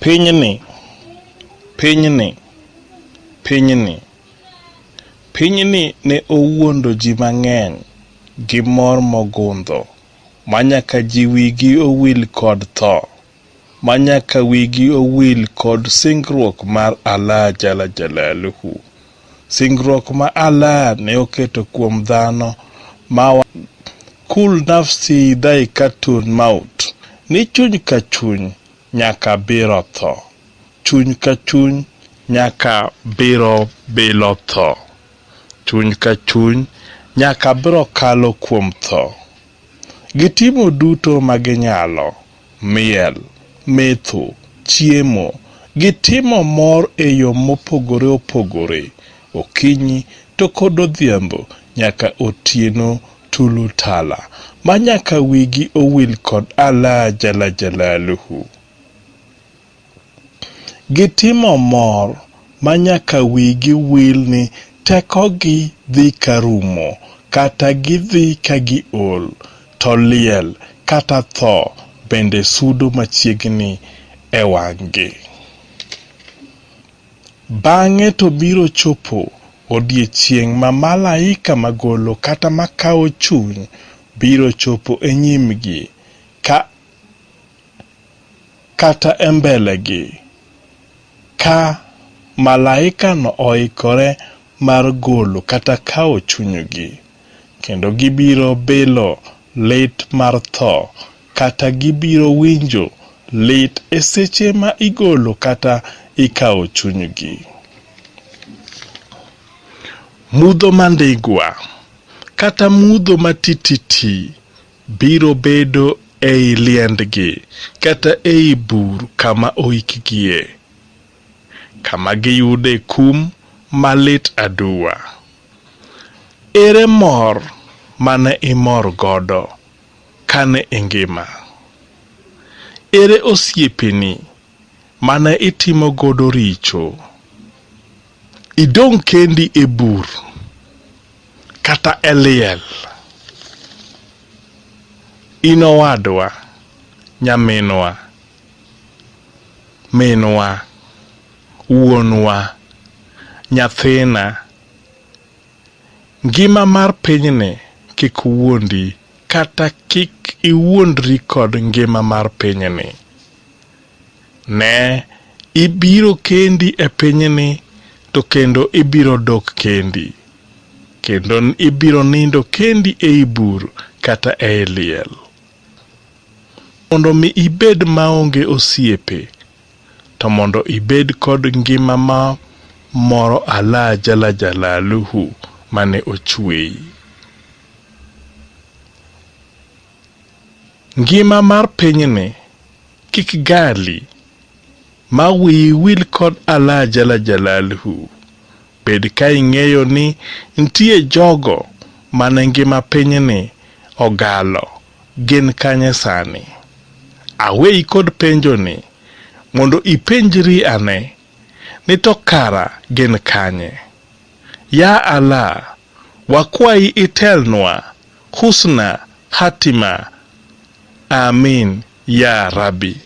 Pinyni, pinyni, pinyni. Pinyni ne owuondo ji mang'eny gi mor mogundho, manyaka ji wigi owil kod tho, manyaka wigi owil kod singruok mar Allah jala jalaluhu. Singruok ma Allah ne oketo kuom dhano ma kul nafsi dhaikatul maut, ni chuny ka chuny nyaka biro tho, chuny ka chuny nyaka biro bilo tho, chuny ka chuny nyaka biro kalo kuom tho. Gitimo duto maginyalo, miel, metho, chiemo, gitimo mor e yo mopogore opogore, okinyi to kod odhiambo nyaka otieno tulu tala, manyaka wigi owil kod Allah jala jalaluhu. Gitimo mor manyaka wigi wil ni tekogi dhi karumo, kata gidhi ka giol, to liel kata tho bende sudo machiegni e wang'gi. Bang'e to biro chopo odiechieng' ma malaika magolo kata makawo chuny biro chopo e nyimgi kata e mbelegi, ka malaika no oikore mar golo kata kawo chunygi, kendo gibiro bilo lit mar tho, kata gibiro winjo lit e seche ma igolo kata ikawo chunygi. Mudho mandigwa kata mudho matititi biro bedo ei liendgi kata ei bur kama oikgie, kama giyude kum malit aduwa. Ere mor mane imor godo kane ingima? Ere osiepeni mane itimo godo richo? Idong' kendi e bur kata e liel. In owadwa, nyaminwa, minwa, wuonwa, nyathina, ngima mar pinyni kik wuondi kata kik iwuondri kod ngima mar pinyni. Ne ibiro kendi e pinyni, to kendo ibiro dok kendi, kendo ibiro nindo kendi ei bur kata ei liel. Mondo mi ibed maonge osiepe, to mondo ibed kod ngima ma moro Allah jala jalaluhu mane ochweyi. Ngima mar pinyni kik gali, ma wiyi wil kod Allah jala jalaluhu. Bed ka ing'eyo ni nitie jogo mane ngima pinyni ogalo, gin kanye sani? Aweyi kod penjoni mondo ipenjri ane ni to kara gin kanye? Ya Allah, wakwayi itelnwa husna hatima. Amin ya Rabbi.